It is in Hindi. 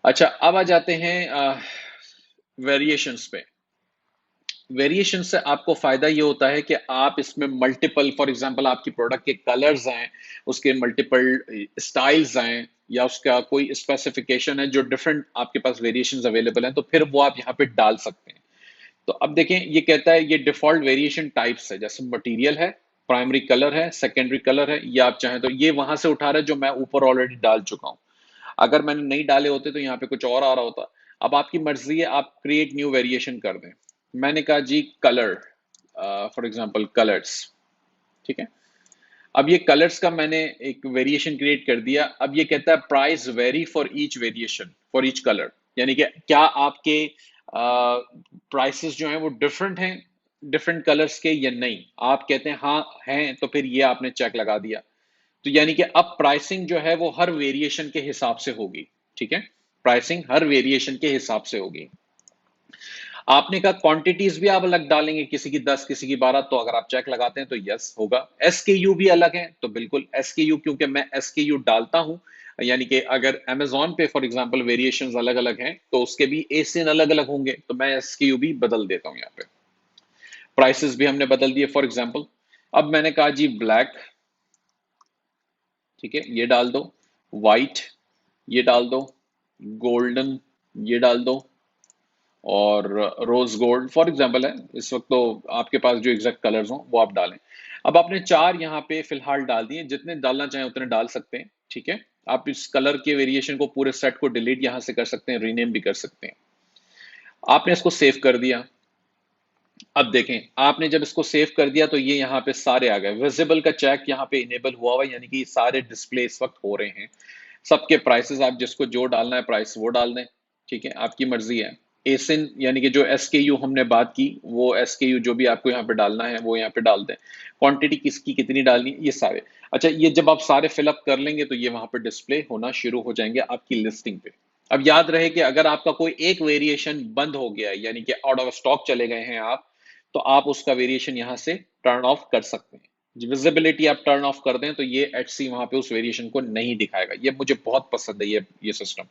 अच्छा, अब आ जाते हैं वेरिएशंस पे। वेरिएशन से आपको फायदा ये होता है कि आप इसमें मल्टीपल, फॉर एग्जांपल आपकी प्रोडक्ट के कलर्स हैं, उसके मल्टीपल स्टाइल्स हैं, या उसका कोई स्पेसिफिकेशन है जो डिफरेंट आपके पास वेरिएशंस अवेलेबल हैं, तो फिर वो आप यहाँ पे डाल सकते हैं। तो अब देखें, ये कहता है ये डिफॉल्ट वेरिएशन टाइप्स है, जैसे मटेरियल है, प्राइमरी कलर है, सेकेंडरी कलर है, या आप चाहें तो ये वहां से उठा रहा है जो मैं ऊपर ऑलरेडी डाल चुका हूं। अगर मैंने नहीं डाले होते तो यहाँ पे कुछ और आ रहा होता। अब आपकी मर्जी है, आप क्रिएट न्यू वेरिएशन कर दें। मैंने कहा जी कलर, फॉर एग्जांपल कलर्स, ठीक है। अब ये कलर्स का मैंने एक वेरिएशन क्रिएट कर दिया। अब ये कहता है price very for each variation, for each colour, यानी कि क्या आपके प्राइसेस जो हैं वो डिफरेंट हैं डिफरेंट कलर्स के या नहीं। आप कहते हैं हाँ हैं, तो फिर ये आपने चेक लगा दिया। तो यानी कि अब प्राइसिंग जो है वो हर वेरिएशन के हिसाब से होगी, ठीक है। प्राइसिंग हर वेरिएशन के हिसाब से होगी। आपने कहा क्वांटिटीज भी आप अलग डालेंगे, किसी की 10 किसी की 12, तो अगर आप चेक लगाते हैं तो यस होगा। एसकेयू भी अलग है, तो बिल्कुल एसकेयू, क्योंकि मैं एसकेयू डालता हूं, यानी कि अगर अमेजोन पे फॉर एग्जांपल वेरिएशंस अलग अलग हैं तो उसके भी एसिन अलग अलग होंगे, तो मैं एसकेयू भी बदल देता हूं यहाँ पे। प्राइसेस भी हमने बदल दिए फॉर एग्जांपल। अब मैंने कहा जी ब्लैक, ठीक है, ये डाल दो। वाइट, ये डाल दो। गोल्डन, ये डाल दो। और रोज गोल्ड फॉर एग्जांपल है इस वक्त, तो आपके पास जो एग्जैक्ट कलर्स हो वो आप डालें। अब आपने चार यहाँ पे फिलहाल डाल दिए, जितने डालना चाहें उतने डाल सकते हैं, ठीक है। आप इस कलर के वेरिएशन को, पूरे सेट को डिलीट यहाँ से कर सकते हैं, रीनेम भी कर सकते हैं। आपने इसको सेव कर दिया। अब देखें, आपने जब इसको सेव कर दिया तो ये यहाँ पे सारे आ गए। विजिबल का चेक यहाँ पे इनेबल हुआ हुआ, यानी कि सारे डिस्प्ले इस वक्त हो रहे हैं। सबके प्राइसेस, आप जिसको जो डालना है प्राइस वो डाल दें, ठीक है, आपकी मर्जी है। एसिन यानी कि जो एसकेयू हमने बात की, वो एसकेयू जो भी आपको यहाँ पे डालना है वो यहाँ पे डाल दें। क्वांटिटी किसकी कितनी डालनी है, ये सारे। अच्छा, ये जब आप सारे फिलअप कर लेंगे तो ये वहां पे डिस्प्ले होना शुरू हो जाएंगे आपकी लिस्टिंग पे। अब याद रहे कि अगर आपका कोई एक वेरिएशन बंद हो गया है, यानी कि आउट ऑफ स्टॉक चले गए हैं आप, तो आप उसका वेरिएशन यहां से टर्न ऑफ कर सकते हैं। विजिबिलिटी आप टर्न ऑफ कर दें तो ये एटसी वहां पे उस वेरिएशन को नहीं दिखाएगा। ये मुझे बहुत पसंद है, ये सिस्टम।